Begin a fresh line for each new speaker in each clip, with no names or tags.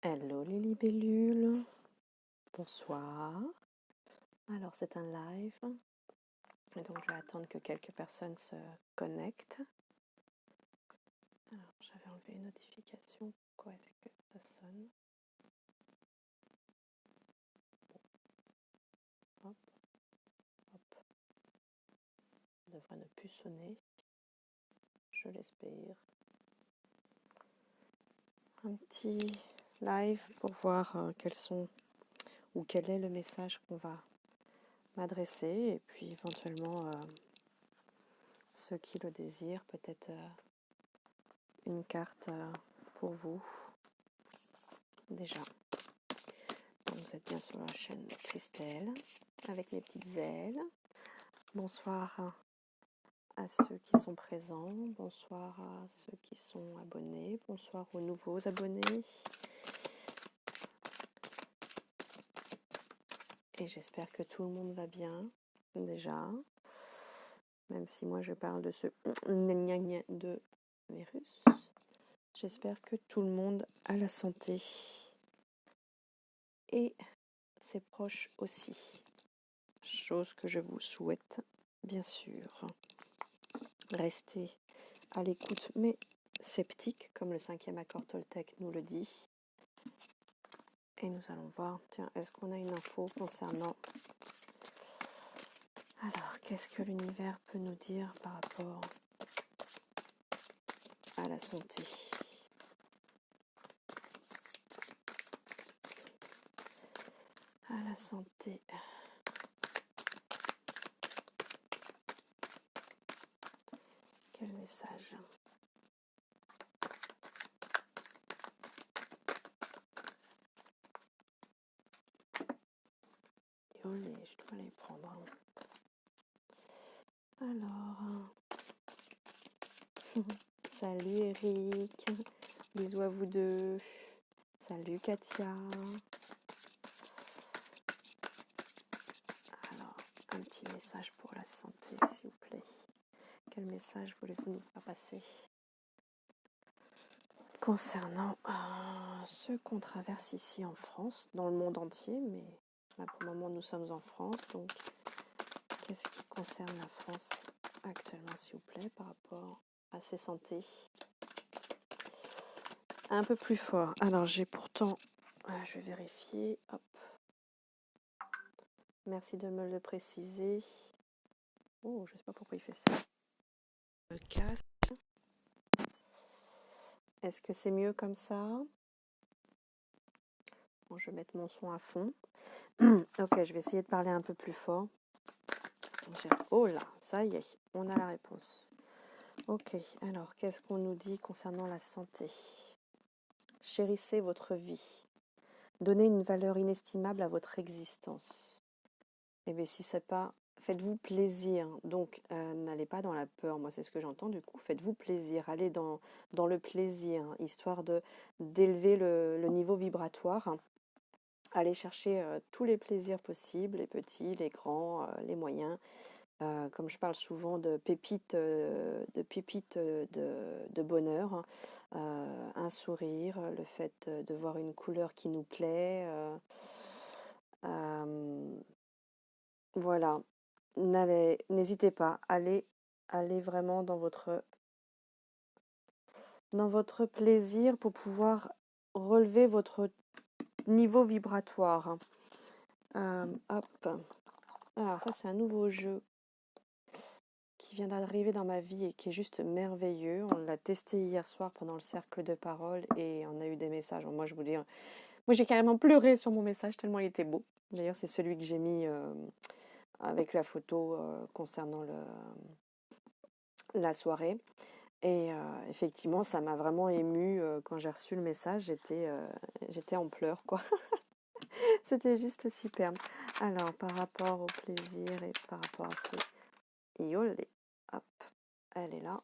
Hello les libellules, bonsoir. Alors c'est un live, et donc je vais attendre que quelques personnes se connectent. Alors j'avais enlevé une notification, pourquoi est-ce que ça sonne? Hop, hop, ça devrait ne plus sonner, je l'espère. Un petit live pour voir quel est le message qu'on va m'adresser, et puis éventuellement ceux qui le désirent, peut-être une carte pour vous déjà. Donc vous êtes bien sur la chaîne de Christelle avec mes petites ailes. Bonsoir à ceux qui sont présents, bonsoir à ceux qui sont abonnés, bonsoir aux nouveaux abonnés. Et j'espère que tout le monde va bien déjà, même si moi je parle de ce de virus. J'espère que tout le monde a la santé et ses proches aussi. Chose que je vous souhaite, bien sûr. Restez à l'écoute, mais sceptique, comme le 5e accord Toltec nous le dit. Et nous allons voir, tiens, est-ce qu'on a une info concernant... Alors, qu'est-ce que l'univers peut nous dire par rapport à la santé ? À la santé. Quel message ? Olé, je dois les prendre. Alors, salut Eric, bisous à vous deux. Salut Katia. Alors, un petit message pour la santé, s'il vous plaît. Quel message voulez-vous nous faire passer concernant ce qu'on traverse ici en France, dans le monde entier, mais là pour le moment nous sommes en France, donc qu'est-ce qui concerne la France actuellement, s'il vous plaît, par rapport à ses santé? Un peu plus fort. Alors j'ai pourtant, je vais vérifier, hop. Merci de me le préciser. Oh, je sais pas pourquoi il fait ça. Le casque. Est-ce que c'est mieux comme ça? Bon, je vais mettre mon son à fond. Ok, je vais essayer de parler un peu plus fort. Oh là, ça y est, on a la réponse. Ok, alors qu'est-ce qu'on nous dit concernant la santé? Chérissez votre vie. Donnez une valeur inestimable à votre existence. Et bien si c'est pas... Faites-vous plaisir. Donc, n'allez pas dans la peur. Moi, c'est ce que j'entends. Du coup, faites-vous plaisir. Allez dans le plaisir, histoire d'élever le niveau vibratoire. Allez chercher tous les plaisirs possibles, les petits, les grands, les moyens. Comme je parle souvent de pépites de bonheur, un sourire, le fait de voir une couleur qui nous plaît. Voilà, n'hésitez pas, allez vraiment dans votre plaisir pour pouvoir relever votre niveau vibratoire. Hop. Alors ça c'est un nouveau jeu qui vient d'arriver dans ma vie et qui est juste merveilleux. On l'a testé hier soir pendant le cercle de parole et on a eu des messages. Moi je vous dis, moi j'ai carrément pleuré sur mon message tellement il était beau. D'ailleurs c'est celui que j'ai mis avec la photo concernant la soirée. Et effectivement ça m'a vraiment émue quand j'ai reçu le message. J'étais en pleurs quoi. C'était juste superbe. Alors par rapport au plaisir et par rapport à ces... Yolé. Hop, elle est là.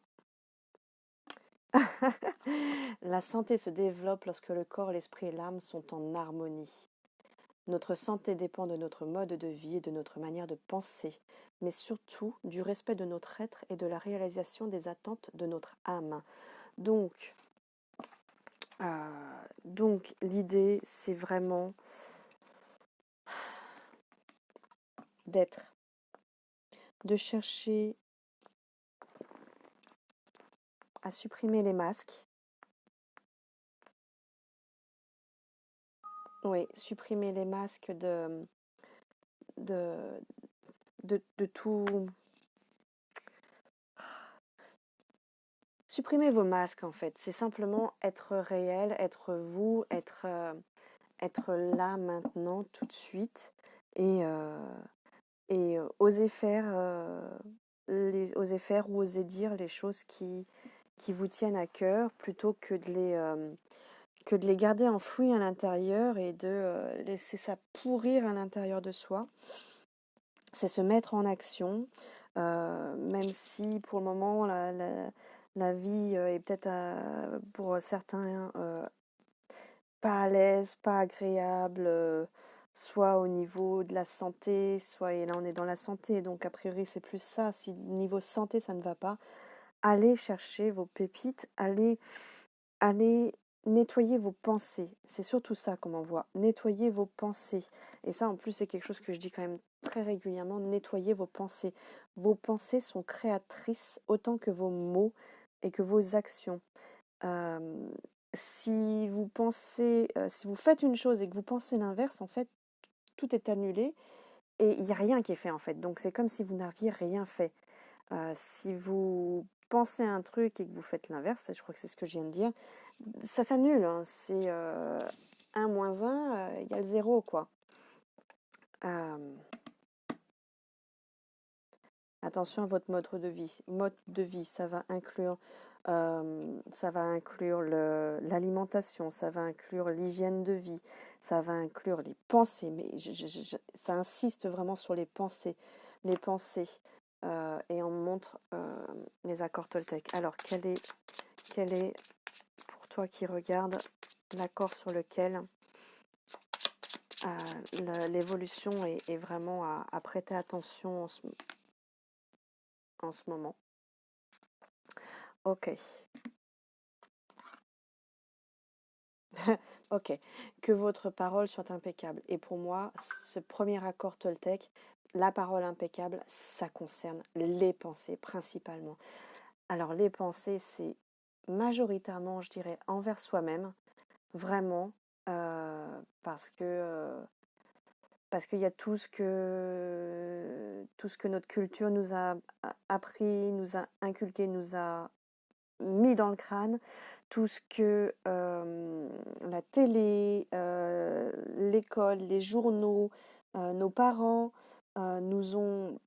La santé se développe lorsque le corps, l'esprit et l'âme sont en harmonie. Notre santé dépend de notre mode de vie et de notre manière de penser, mais surtout du respect de notre être et de la réalisation des attentes de notre âme. Donc, Donc, l'idée, c'est vraiment de chercher à supprimer les masques. Oui, supprimer les masques de, de tout. Supprimez vos masques en fait. C'est simplement être réel, être vous, être là maintenant, tout de suite. Et oser faire, oser faire ou oser dire les choses qui vous tiennent à cœur plutôt que de les garder enfouis à l'intérieur et de laisser ça pourrir à l'intérieur de soi. C'est se mettre en action, même si pour le moment la vie est peut-être pour certains pas à l'aise, pas agréable, soit au niveau de la santé, soit, et là on est dans la santé, donc a priori c'est plus ça, si niveau santé ça ne va pas, allez chercher vos pépites, allez nettoyer vos pensées. C'est surtout ça qu'on m'envoie. Nettoyer vos pensées. Et ça, en plus, c'est quelque chose que je dis quand même très régulièrement. Nettoyer vos pensées. Vos pensées sont créatrices autant que vos mots et que vos actions. Si vous pensez, si vous faites une chose et que vous pensez l'inverse, en fait, tout est annulé et il n'y a rien qui est fait, en fait. Donc, c'est comme si vous n'aviez rien fait. Si vous pensez un truc et que vous faites l'inverse, je crois que c'est ce que je viens de dire, ça s'annule. Hein. C'est 1 moins 1 égale 0, quoi. Attention à votre mode de vie. Mode de vie, ça va inclure l'alimentation, ça va inclure l'hygiène de vie, ça va inclure les pensées. Mais ça insiste vraiment sur les pensées. Les pensées. Et on montre les accords Toltec. Alors, quel est, pour toi qui regarde, l'accord sur lequel l'évolution est vraiment à prêter attention en ce moment? Ok. Ok. Que votre parole soit impeccable. Et pour moi, ce premier accord Toltec, la parole impeccable, ça concerne les pensées principalement. Alors les pensées, c'est majoritairement, je dirais, envers soi-même, vraiment, parce qu'il y a tout ce que notre culture nous a appris, nous a inculqué, nous a mis dans le crâne, tout ce que la télé, l'école, les journaux, nos parents nous ont,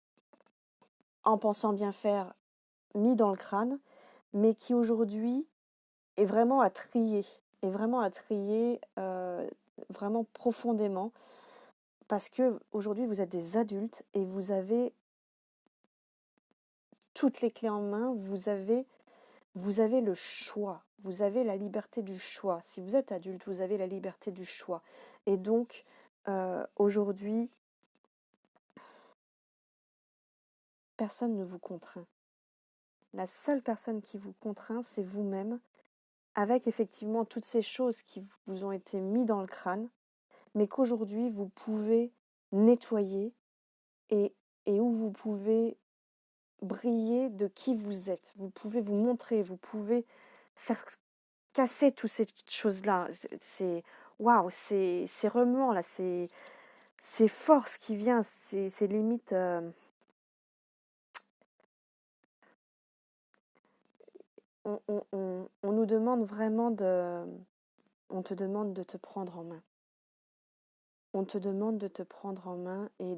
en pensant bien faire, mis dans le crâne, mais qui aujourd'hui est vraiment à trier, vraiment profondément, parce que aujourd'hui vous êtes des adultes et vous avez toutes les clés en main, vous avez le choix, vous avez la liberté du choix. Si vous êtes adulte, vous avez la liberté du choix. Et donc, aujourd'hui, personne ne vous contraint. La seule personne qui vous contraint, c'est vous-même, avec effectivement toutes ces choses qui vous ont été mises dans le crâne, mais qu'aujourd'hui, vous pouvez nettoyer et où vous pouvez briller de qui vous êtes. Vous pouvez vous montrer, vous pouvez faire casser toutes ces choses-là. C'est waouh, c'est remuant là, c'est fort ce qui vient, c'est limite. On nous demande vraiment on te demande de te prendre en main. On te demande de te prendre en main et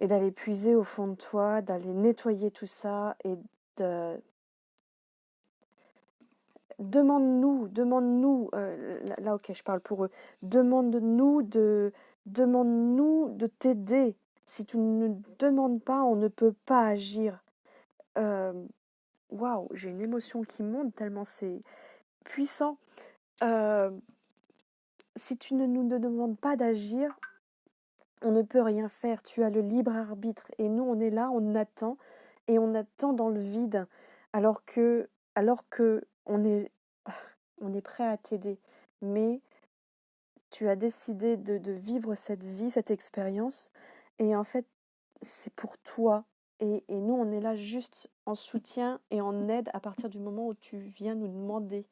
d'aller puiser au fond de toi, d'aller nettoyer tout ça et de demande-nous, là ok je parle pour eux, demande-nous de t'aider. Si tu ne demandes pas, on ne peut pas agir. Waouh, j'ai une émotion qui monte tellement c'est puissant. Euh, si tu ne nous demandes pas d'agir, on ne peut rien faire. Tu as le libre arbitre et nous on est là, on attend et on attend dans le vide alors que on est on est prêt à t'aider. Mais tu as décidé de vivre cette vie, cette expérience, et en fait, c'est pour toi. Et nous, on est là juste en soutien et en aide à partir du moment où tu viens nous demander.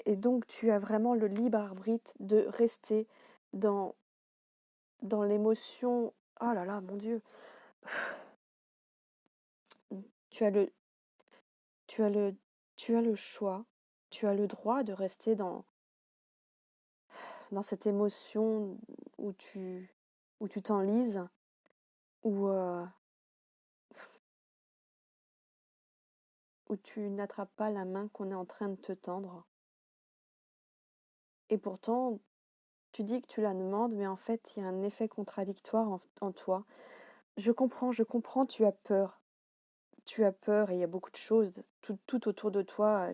Et donc, tu as vraiment le libre arbitre de rester dans, dans l'émotion. Oh là là, mon Dieu. Tu as le, tu as le, tu as le choix. Tu as le droit de rester dans cette émotion où tu t'enlises, où, où tu n'attrapes pas la main qu'on est en train de te tendre. Et pourtant, tu dis que tu la demandes, mais en fait, il y a un effet contradictoire en toi. Je comprends, tu as peur. Tu as peur et il y a beaucoup de choses, tout autour de toi,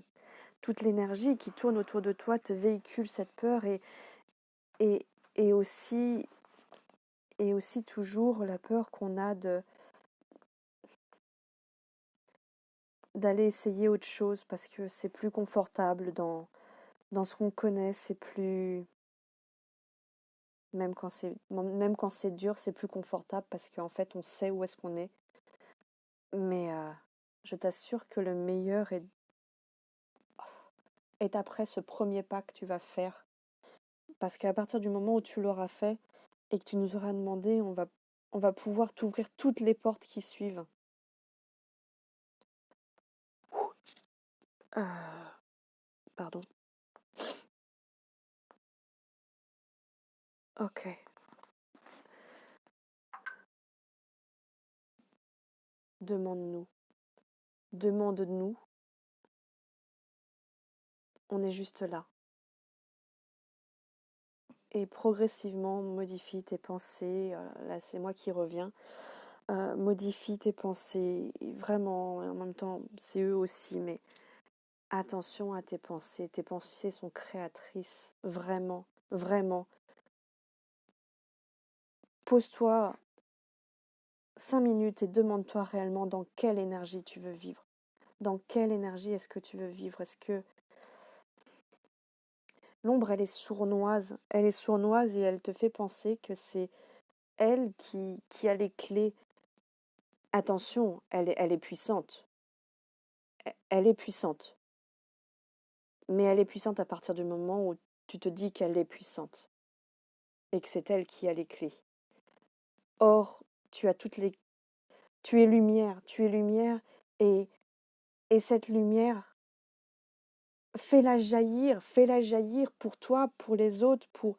toute l'énergie qui tourne autour de toi te véhicule cette peur et, et aussi, et aussi toujours la peur qu'on a d'aller essayer autre chose parce que c'est plus confortable dans ce qu'on connaît, c'est plus, même quand c'est dur, c'est plus confortable parce qu'en fait, on sait où est-ce qu'on est. Mais je t'assure que le meilleur est après ce premier pas que tu vas faire. Parce qu'à partir du moment où tu l'auras fait et que tu nous auras demandé, on va pouvoir t'ouvrir toutes les portes qui suivent. Euh, pardon. Ok. Demande-nous. Demande-nous. On est juste là. Et progressivement, modifie tes pensées. Là, c'est moi qui reviens. Modifie tes pensées. Vraiment, et en même temps, c'est eux aussi. Mais attention à tes pensées. Tes pensées sont créatrices. Vraiment. Vraiment. Pose-toi 5 minutes et demande-toi réellement dans quelle énergie tu veux vivre. Dans quelle énergie est-ce que tu veux vivre? Est-ce que l'ombre, elle est sournoise et elle te fait penser que c'est elle qui a les clés. Attention, elle est puissante. Elle est puissante. Mais elle est puissante à partir du moment où tu te dis qu'elle est puissante et que c'est elle qui a les clés. Or, tu as toutes les... tu es lumière et cette lumière, fais-la jaillir pour toi, pour les autres, pour...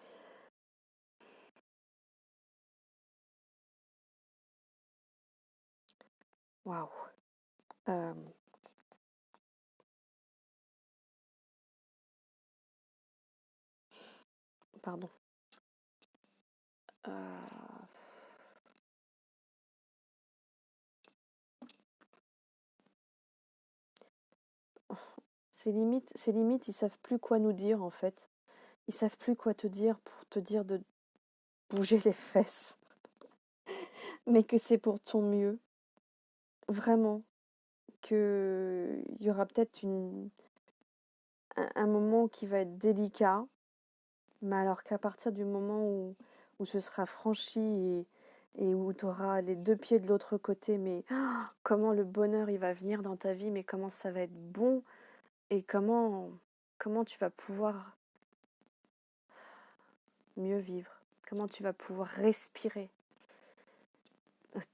Waouh. Euh, pardon. Euh, ces limites, ils savent plus quoi nous dire en fait. Ils savent plus quoi te dire pour te dire de bouger les fesses, mais que c'est pour ton mieux. Vraiment, que il y aura peut-être un moment qui va être délicat, mais alors qu'à partir du moment où ce sera franchi et où tu auras les deux pieds de l'autre côté, mais comment le bonheur il va venir dans ta vie, mais comment ça va être bon et comment tu vas pouvoir mieux vivre, comment tu vas pouvoir respirer.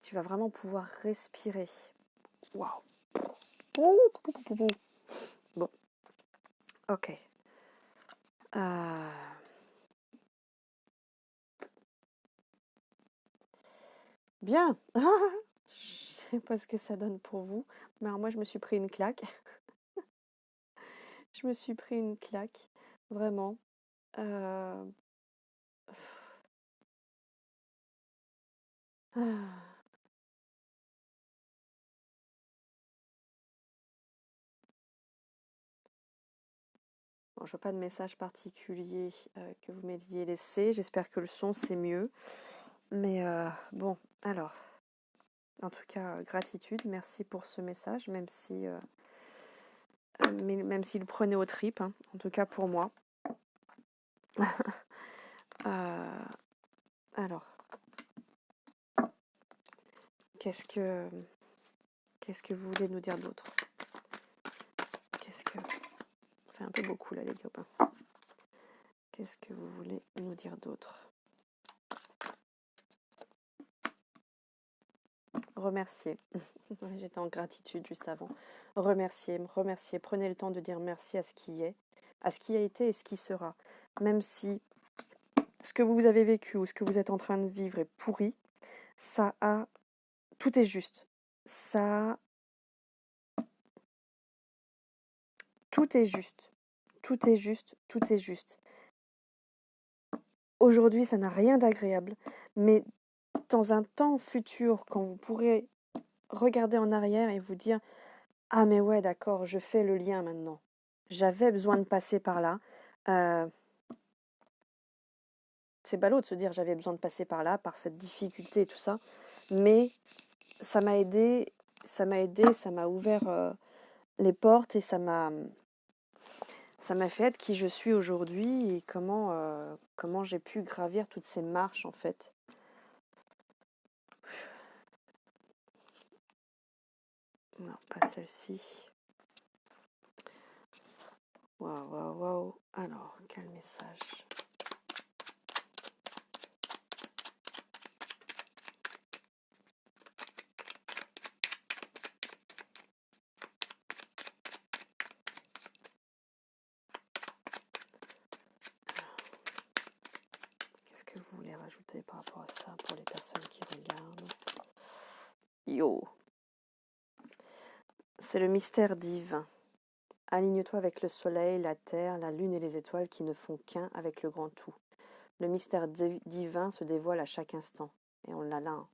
Tu vas vraiment pouvoir respirer. Waouh. Bon, ok. Euh, Bien. Je sais pas ce que ça donne pour vous, mais alors moi je me suis pris une claque. Je me suis pris une claque, vraiment. Euh, ah. Bon, je vois pas de message particulier que vous m'ayez laissé. J'espère que le son c'est mieux. Mais bon, alors, en tout cas, gratitude, merci pour ce message, même si mais même s'il prenait aux tripes, hein, en tout cas pour moi. Alors, qu'est-ce que vous voulez nous dire d'autre? Ça fait un peu beaucoup là les copains. Qu'est-ce que vous voulez nous dire d'autre? Remercier. J'étais en gratitude juste avant. Remercier. Prenez le temps de dire merci à ce qui est, à ce qui a été et ce qui sera. Même si ce que vous avez vécu ou ce que vous êtes en train de vivre est pourri, tout est juste. Tout est juste. Tout est juste. Tout est juste. Aujourd'hui, ça n'a rien d'agréable, mais dans un temps futur, quand vous pourrez regarder en arrière et vous dire « Ah mais ouais, d'accord, je fais le lien maintenant. J'avais besoin de passer par là. C'est ballot de se dire j'avais besoin de passer par là, par cette difficulté et tout ça, mais ça m'a aidé, ça m'a ouvert les portes et ça m'a fait être qui je suis aujourd'hui et comment j'ai pu gravir toutes ces marches en fait. Non, pas celle-ci. Waouh. Alors, quel message? Qu'est-ce que vous voulez rajouter par rapport à ça pour les personnes qui regardent? Yo! C'est le mystère divin. Aligne-toi avec le soleil, la terre, la lune et les étoiles qui ne font qu'un avec le grand tout. Le mystère divin se dévoile à chaque instant. Et on l'a là. Hein.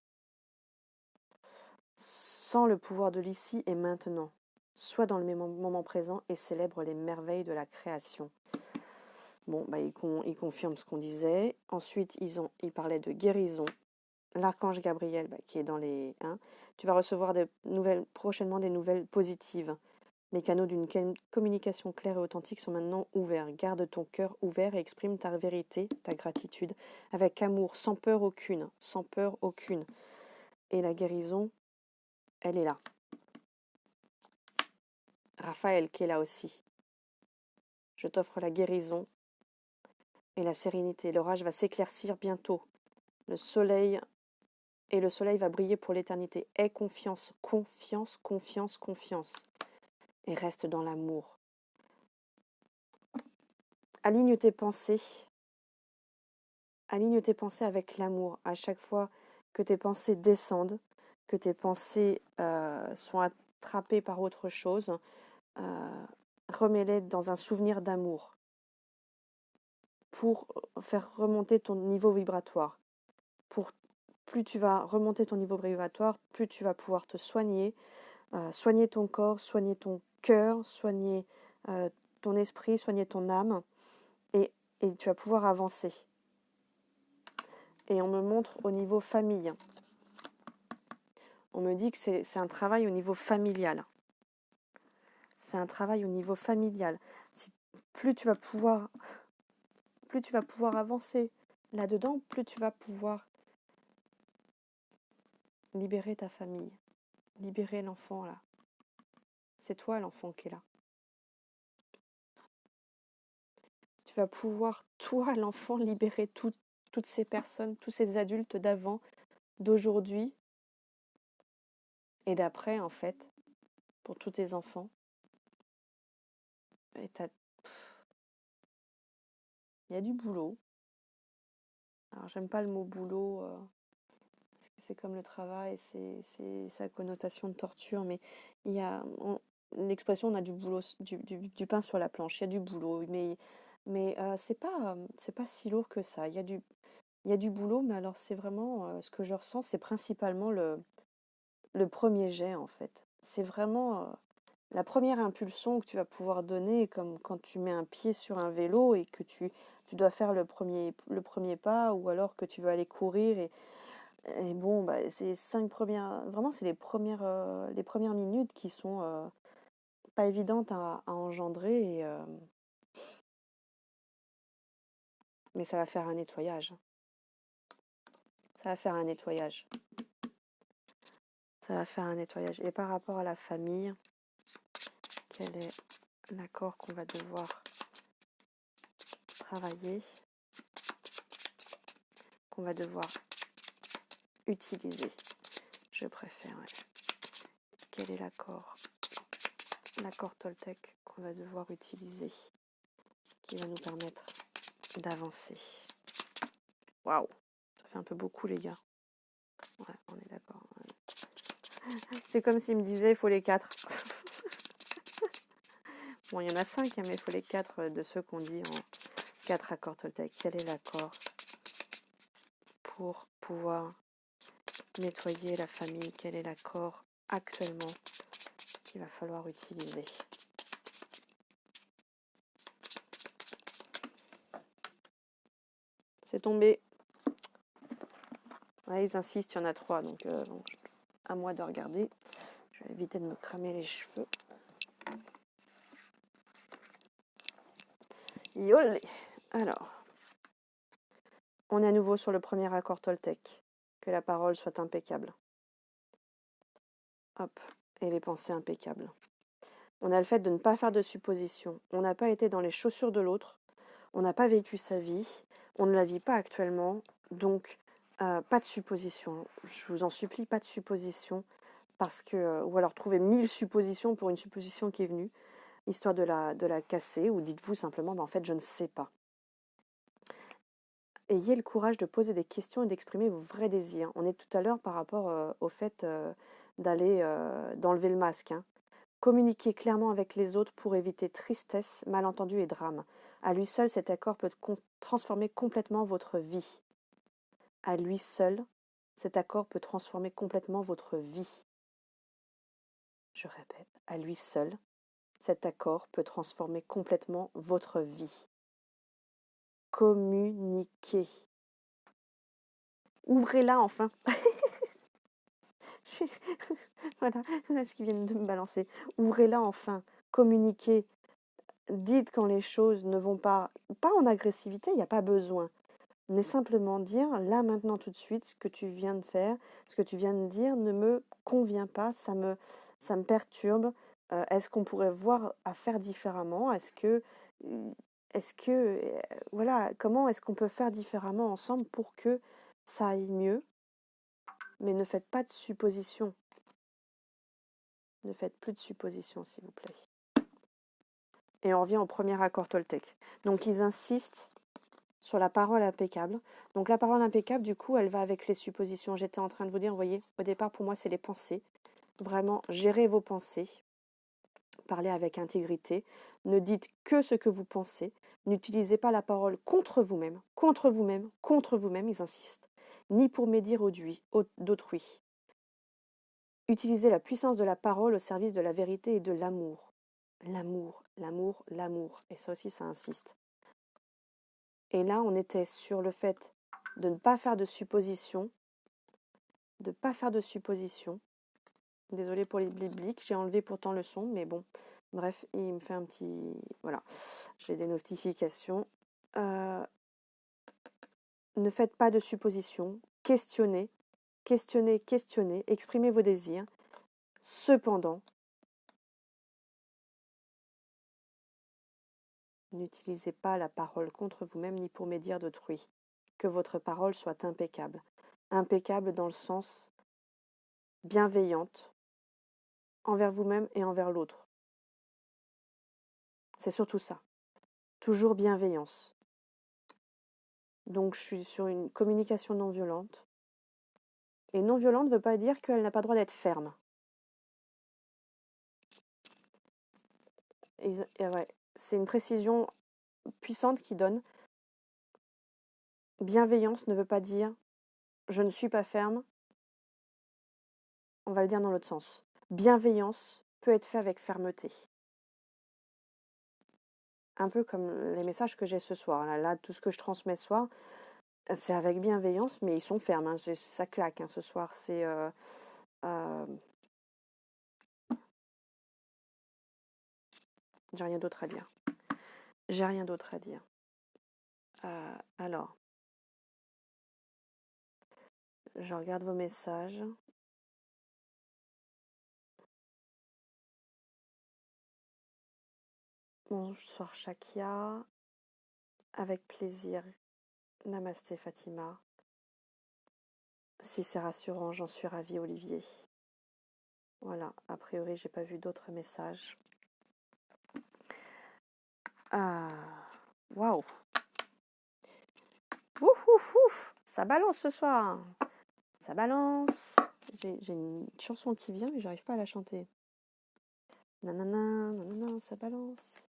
Sens le pouvoir de l'ici et maintenant. Sois dans le moment présent et célèbre les merveilles de la création. Bon, bah, il confirme ce qu'on disait. Ensuite, parlaient de guérison. L'archange Gabriel, qui est dans les... Hein, tu vas recevoir prochainement des nouvelles positives. Les canaux d'une communication claire et authentique sont maintenant ouverts. Garde ton cœur ouvert et exprime ta vérité, ta gratitude, avec amour, sans peur aucune. Sans peur aucune. Et la guérison, elle est là. Raphaël qui est là aussi. Je t'offre la guérison et la sérénité. L'orage va s'éclaircir bientôt. Le soleil va briller pour l'éternité. Aie confiance, confiance, confiance, confiance. Et reste dans l'amour. Aligne tes pensées avec l'amour. À chaque fois que tes pensées descendent, que tes pensées sont attrapées par autre chose, remets-les dans un souvenir d'amour pour faire remonter ton niveau vibratoire. Plus tu vas remonter ton niveau vibratoire, plus tu vas pouvoir te soigner, soigner ton corps, soigner ton cœur, soigner ton esprit, soigner ton âme, et tu vas pouvoir avancer. Et on me montre au niveau famille. On me dit que c'est un travail au niveau familial. C'est un travail au niveau familial. Plus tu vas pouvoir avancer là-dedans, plus tu vas pouvoir libérer ta famille, libérer l'enfant là. C'est toi l'enfant qui est là. Tu vas pouvoir, toi l'enfant, libérer toutes ces personnes, tous ces adultes d'avant, d'aujourd'hui et d'après en fait, pour tous tes enfants. Et il y a du boulot. Alors j'aime pas le mot boulot, parce que c'est comme le travail, c'est sa connotation de torture, mais il y a l'expression on a du boulot, du pain sur la planche, il y a du boulot, mais c'est pas si lourd que ça. Il y a du boulot, mais alors c'est vraiment ce que je ressens, c'est principalement le premier jet en fait. C'est vraiment la première impulsion que tu vas pouvoir donner, comme quand tu mets un pied sur un vélo et que tu dois faire le premier pas, ou alors que tu veux aller courir et bon, c'est 5 premières, vraiment c'est les premières minutes qui sont pas évidente à engendrer, mais ça va faire un nettoyage. Ça va faire un nettoyage. Ça va faire un nettoyage. Et par rapport à la famille, quel est l'accord qu'on va devoir travailler, qu'on va devoir utiliser? Je préfère. Quel est l'accord Toltec qu'on va devoir utiliser, qui va nous permettre d'avancer? Waouh, ça fait un peu beaucoup, les gars. Ouais, on est d'accord. C'est comme s'il me disait, il faut les 4. Bon, il y en a 5, mais il faut les 4 de ceux qu'on dit en 4 accords Toltec. Quel est l'accord pour pouvoir nettoyer la famille? Quel est l'accord actuellement qu'il va falloir utiliser? C'est tombé. Ouais, ils insistent, il y en a 3, donc à moi de regarder. Je vais éviter de me cramer les cheveux. Yolé. Alors, on est à nouveau sur le premier accord Toltec. Que la parole soit impeccable. Hop, et les pensées impeccables. On a le fait de ne pas faire de suppositions. On n'a pas été dans les chaussures de l'autre. On n'a pas vécu sa vie. On ne la vit pas actuellement. Donc, pas de suppositions. Je vous en supplie, pas de suppositions. Parce que, ou alors trouvez 1000 suppositions pour une supposition qui est venue, histoire de la casser, ou dites-vous simplement, en fait, je ne sais pas. Ayez le courage de poser des questions et d'exprimer vos vrais désirs. On est tout à l'heure par rapport au fait d'enlever le masque. Communiquez clairement avec les autres pour éviter tristesse, malentendus et drame. À lui seul, cet accord peut transformer complètement votre vie. À lui seul, cet accord peut transformer complètement votre vie. Je répète, à lui seul, cet accord peut transformer complètement votre vie. Communiquez. Ouvrez-la enfin. Voilà, ce qu'ils viennent de me balancer. Ouvrez-la enfin. Communiquez. Dites quand les choses ne vont pas en agressivité, il n'y a pas besoin. Mais simplement dire, là, maintenant, tout de suite, ce que tu viens de faire, ce que tu viens de dire ne me convient pas, ça me perturbe. Est-ce qu'on pourrait voir à faire différemment? Voilà, comment est-ce qu'on peut faire différemment ensemble pour que ça aille mieux? Mais ne faites pas de suppositions. Ne faites plus de suppositions, s'il vous plaît. Et on revient au premier accord Toltec. Donc, ils insistent sur la parole impeccable. Donc la parole impeccable, du coup, elle va avec les suppositions. J'étais en train de vous dire, vous voyez, au départ, pour moi, c'est les pensées. Vraiment, gérez vos pensées. Parlez avec intégrité. Ne dites que ce que vous pensez. N'utilisez pas la parole contre vous-même. Contre vous-même, contre vous-même, ils insistent. Ni pour médire d'autrui. Utilisez la puissance de la parole au service de la vérité et de l'amour. L'amour, l'amour, l'amour. Et ça aussi, ça insiste. Et là, on était sur le fait de ne pas faire de suppositions. De ne pas faire de suppositions. Désolée pour les blics, j'ai enlevé pourtant le son, mais bon. Bref, il me fait un petit... Voilà, j'ai des notifications. Ne faites pas de suppositions. Questionnez, questionnez, questionnez. Exprimez vos désirs. Cependant, n'utilisez pas la parole contre vous-même ni pour médire d'autrui. Que votre parole soit impeccable. Impeccable dans le sens bienveillante envers vous-même et envers l'autre. C'est surtout ça. Toujours bienveillance. Donc je suis sur une communication non violente. Et non violente ne veut pas dire qu'elle n'a pas le droit d'être ferme. Et ouais, c'est une précision puissante qui donne. Bienveillance ne veut pas dire je ne suis pas ferme. On va le dire dans l'autre sens. Bienveillance peut être fait avec fermeté. Un peu comme les messages que j'ai ce soir. Là, tout ce que je transmets ce soir, c'est avec bienveillance, mais ils sont fermes. Hein. Ça claque ce soir. C'est J'ai rien d'autre à dire. J'ai rien d'autre à dire. Alors, je regarde vos messages. Bonsoir Shakia. Avec plaisir. Namasté Fatima. Si c'est rassurant, j'en suis ravie Olivier. Voilà, a priori j'ai pas vu d'autres messages. Waouh. Ouf ouf ouf. Ça balance ce soir. Ça balance. J'ai une chanson qui vient mais j'arrive pas à la chanter. Nanana, nanana, ça balance.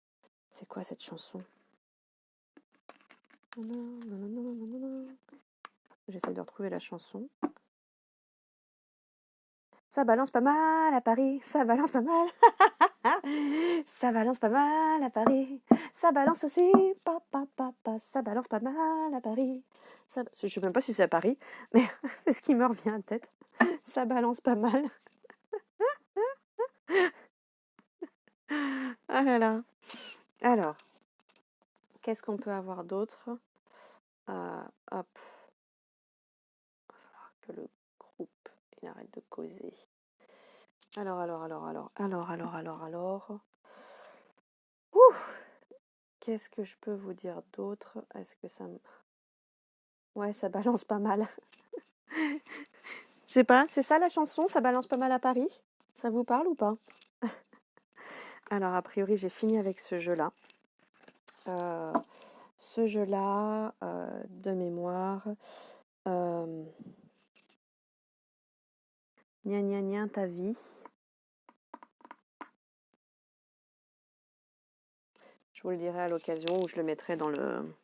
C'est quoi cette chanson? Nanana, nanana, nanana. J'essaie de retrouver la chanson. Ça balance pas mal à Paris, ça balance pas mal. Ça balance pas mal à Paris. Ça balance aussi, ça balance pas mal à Paris. Ça... Je sais même pas si c'est à Paris, mais c'est ce qui me revient en tête. Ça balance pas mal. Ah là là. Alors, qu'est-ce qu'on peut avoir d'autre? Hop. Il va falloir que le groupe il arrête de causer. Alors. Ouh. Qu'est-ce que je peux vous dire d'autre? Est-ce que ça me... Ouais, ça balance pas mal. Je sais pas, c'est ça la chanson? Ça balance pas mal à Paris? Ça vous parle ou pas? Alors, a priori, j'ai fini avec ce jeu-là. Ce jeu-là, de mémoire. Gna gna gna ta vie. Je vous le dirai à l'occasion ou je le mettrai dans le...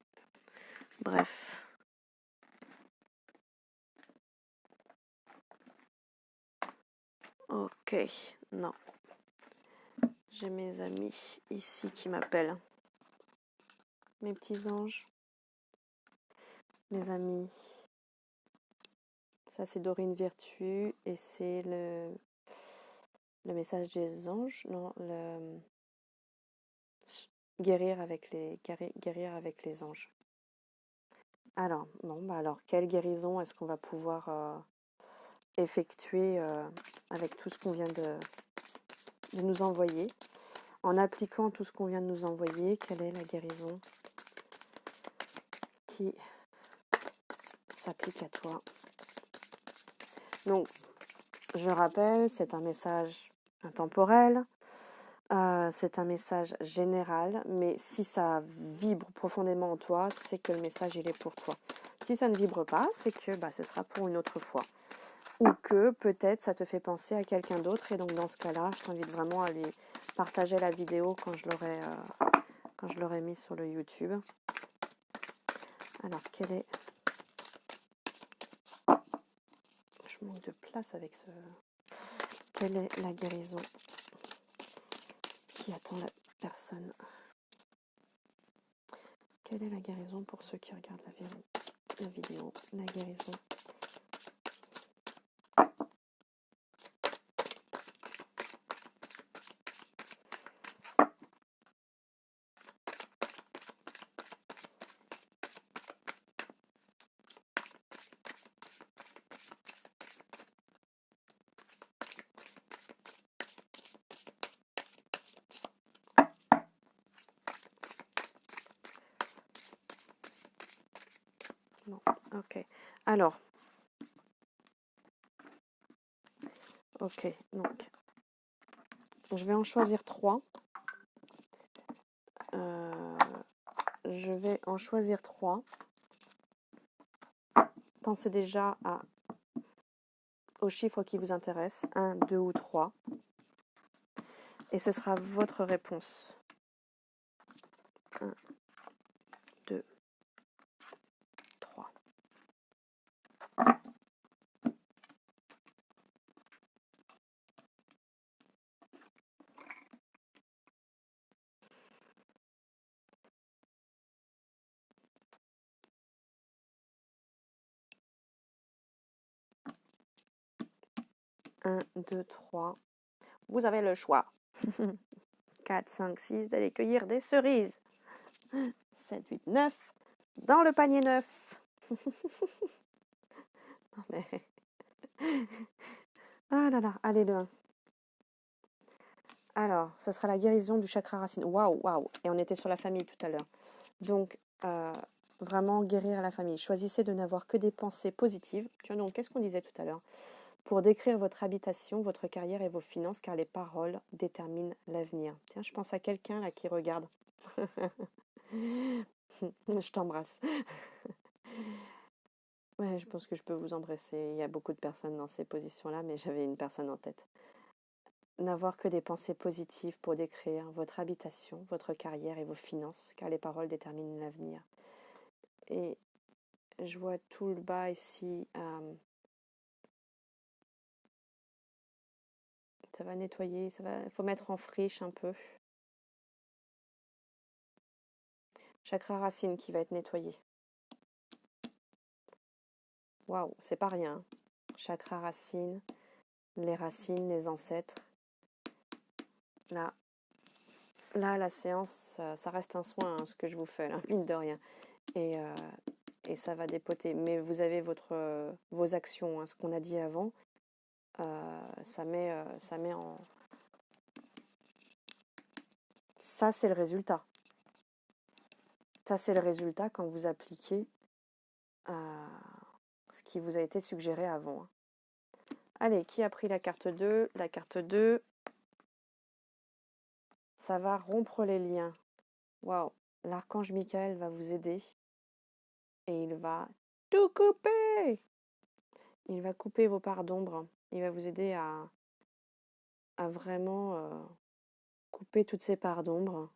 Bref. Ok, non. J'ai mes amis ici qui m'appellent. Mes petits anges. Mes amis. Ça, c'est Dorine Virtue et c'est le message des anges. Non, le guérir avec les anges. Alors, quelle guérison est-ce qu'on va pouvoir effectuer avec tout ce qu'on vient de nous envoyer? En appliquant tout ce qu'on vient de nous envoyer, quelle est la guérison qui s'applique à toi? Donc, je rappelle, c'est un message intemporel, c'est un message général, mais si ça vibre profondément en toi, c'est que le message il est pour toi. Si ça ne vibre pas, c'est que ce sera pour une autre fois. Ou que peut-être ça te fait penser à quelqu'un d'autre, et donc dans ce cas-là, je t'invite vraiment à lui partager la vidéo quand je l'aurai mis sur le YouTube. Alors, quelle est... Je manque de place avec ce... Quelle est la guérison qui attend la personne? Quelle est la guérison pour ceux qui regardent la vidéo? La guérison. Non, ok. Alors. Ok, donc. Je vais en choisir 3. Je vais en choisir 3. Pensez déjà aux chiffres qui vous intéressent. 1, 2 ou 3. Et ce sera votre réponse. 1, 2, 3. 1, 2, 3. Vous avez le choix. 4, 5, 6, d'aller cueillir des cerises. 7, 8, 9, dans le panier neuf. Non mais... Ah là là, allez le 1. Alors, ce sera la guérison du chakra racine. Waouh, waouh. Et on était sur la famille tout à l'heure. Donc, vraiment guérir la famille. Choisissez de n'avoir que des pensées positives. Tiens donc, qu'est-ce qu'on disait tout à l'heure? Pour décrire votre habitation, votre carrière et vos finances, car les paroles déterminent l'avenir. Tiens, je pense à quelqu'un là qui regarde. Je t'embrasse. Ouais, je pense que je peux vous embrasser. Il y a beaucoup de personnes dans ces positions-là, mais j'avais une personne en tête. N'avoir que des pensées positives pour décrire votre habitation, votre carrière et vos finances, car les paroles déterminent l'avenir. Et je vois tout le bas ici. Ça va nettoyer, il faut mettre en friche un peu. Chakra racine qui va être nettoyé. Waouh, c'est pas rien. Chakra racine, racines, les ancêtres. Là, la séance, ça reste un soin, hein, ce que je vous fais là, mine de rien. Et ça va dépoter. Mais vous avez vos actions, hein, ce qu'on a dit avant. Ça met en... Ça, c'est le résultat. Ça, c'est le résultat quand vous appliquez ce qui vous a été suggéré avant. Hein. Allez, qui a pris la carte 2? La carte 2, ça va rompre les liens. Waouh, l'archange Michael va vous aider. Et il va tout couper. Il va couper vos parts d'ombre. Il va vous aider à vraiment couper toutes ces parts d'ombre.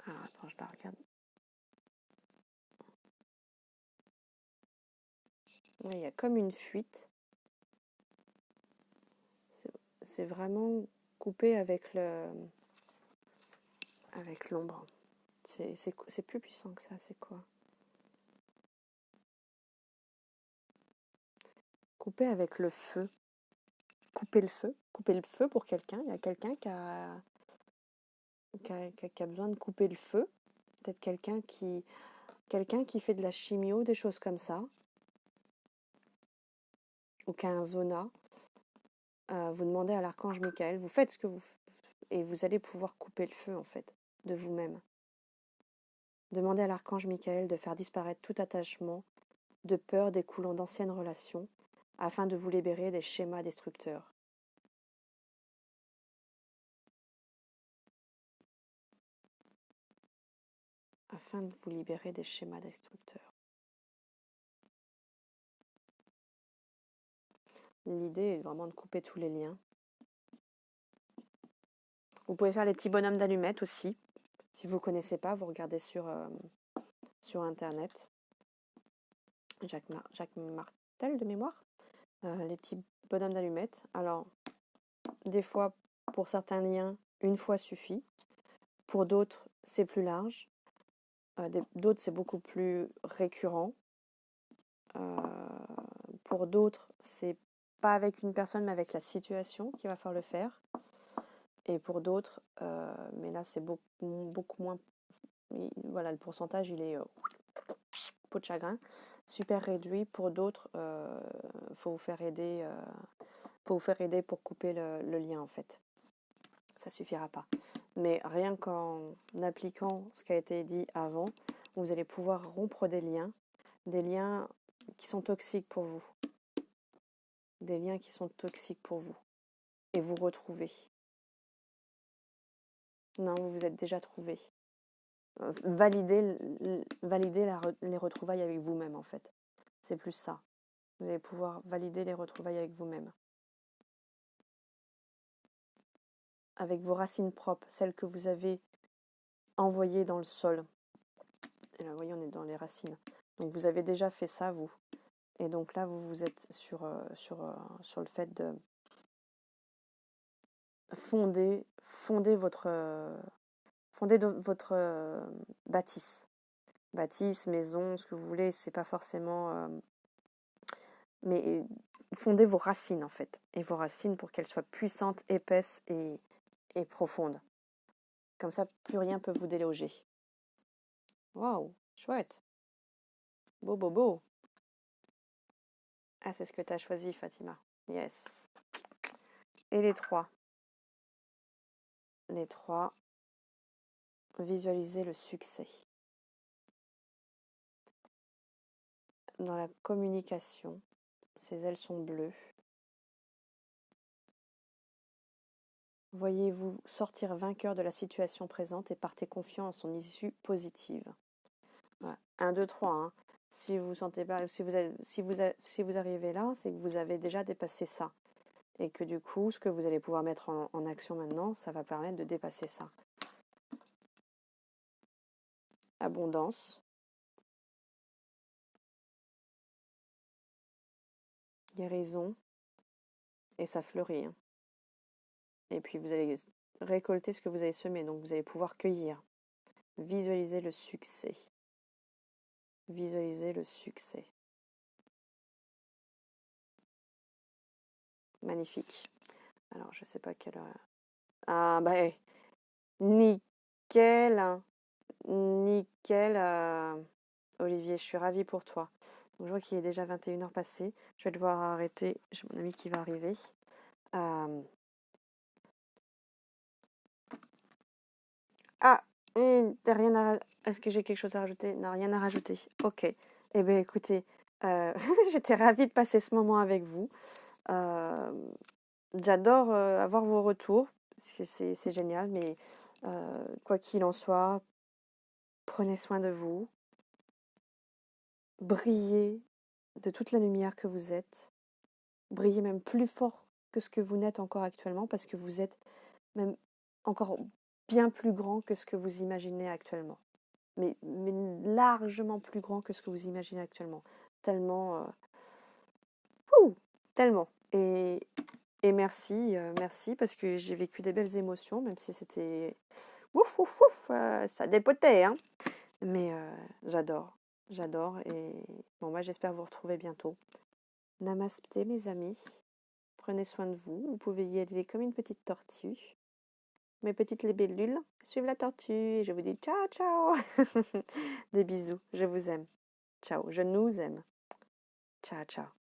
Ah, attends, je la regarde. Il y a comme une fuite. C'est vraiment coupé avec l'ombre. C'est plus puissant que ça, c'est quoi? Couper avec le feu. Couper le feu. Couper le feu pour quelqu'un. Il y a quelqu'un qui a besoin de couper le feu. Peut-être quelqu'un qui fait de la chimio, des choses comme ça. Ou qui a un zona. Vous demandez à l'archange Michael, vous faites ce que vous... Et vous allez pouvoir couper le feu, en fait, de vous-même. Demandez à l'archange Michael de faire disparaître tout attachement, de peur découlant d'anciennes relations, afin de vous libérer des schémas destructeurs. Afin de vous libérer des schémas destructeurs. L'idée est vraiment de couper tous les liens. Vous pouvez faire les petits bonhommes d'allumettes aussi. Si vous ne connaissez pas, vous regardez sur Internet. Jacques Martel de mémoire. Les petits bonhommes d'allumettes. Alors, des fois, pour certains liens, une fois suffit. Pour d'autres, c'est plus large. D'autres, c'est beaucoup plus récurrent. Pour d'autres, c'est pas avec une personne, mais avec la situation qu'il va falloir le faire. Et pour d'autres, mais là, c'est beaucoup moins... Voilà, le pourcentage, il est peau de chagrin, super réduit. Pour d'autres, faut vous faire aider pour couper le lien, en fait. Ça suffira pas. Mais rien qu'en appliquant ce qui a été dit avant, vous allez pouvoir rompre des liens qui sont toxiques pour vous. Des liens qui sont toxiques pour vous. Et vous retrouver. Non, vous vous êtes déjà trouvé. Valider les retrouvailles avec vous-même, en fait. C'est plus ça. Vous allez pouvoir valider les retrouvailles avec vous-même. Avec vos racines propres, celles que vous avez envoyées dans le sol. Et là, vous voyez, on est dans les racines. Donc, vous avez déjà fait ça, vous. Et donc là, vous êtes sur le fait de fonder votre bâtisse. Bâtisse, maison, ce que vous voulez, c'est pas forcément... mais fonder vos racines en fait. Et vos racines pour qu'elles soient puissantes, épaisses et profondes. Comme ça, plus rien peut vous déloger. Waouh, chouette. Beau, beau, beau. Ah, c'est ce que tu as choisi, Fatima. Yes. Et les trois. Les trois. Visualisez le succès. Dans la communication, ses ailes sont bleues. Voyez-vous sortir vainqueur de la situation présente et partez confiant en son issue positive. Voilà. 1, 2, 3. Hein. Si vous sentez pas, si vous arrivez là, c'est que vous avez déjà dépassé ça. Et que du coup, ce que vous allez pouvoir mettre en action maintenant, ça va permettre de dépasser ça. Abondance. Guérison. Et ça fleurit. Hein. Et puis vous allez récolter ce que vous avez semé, donc vous allez pouvoir cueillir. Visualisez le succès. Visualisez le succès. Magnifique. Alors, je sais pas quelle heure. Ah, bah, nickel. Hein. Nickel, Olivier. Je suis ravie pour toi. Donc, je vois qu'il est déjà 21h passé. Je vais devoir arrêter. J'ai mon ami qui va arriver. Ah, t'as rien à... Est-ce que j'ai quelque chose à rajouter? Non, rien à rajouter. Ok. Eh bien, écoutez, j'étais ravie de passer ce moment avec vous. Euh, J'adore avoir vos retours. C'est génial, mais quoi qu'il en soit, prenez soin de vous. Brillez de toute la lumière que vous êtes. Brillez même plus fort que ce que vous n'êtes encore actuellement, parce que vous êtes même encore bien plus grand que ce que vous imaginez actuellement. Mais largement plus grand que ce que vous imaginez actuellement. Tellement, tellement. Et merci, merci, parce que j'ai vécu des belles émotions, même si c'était ouf, ouf, ouf, ça dépotait, hein. Mais j'adore, j'adore. Et bon, moi, j'espère vous retrouver bientôt. Namasté, mes amis. Prenez soin de vous. Vous pouvez y aller comme une petite tortue. Mes petites libellules, suivez la tortue. Et je vous dis ciao, ciao. Des bisous. Je vous aime. Ciao. Je nous aime. Ciao, ciao.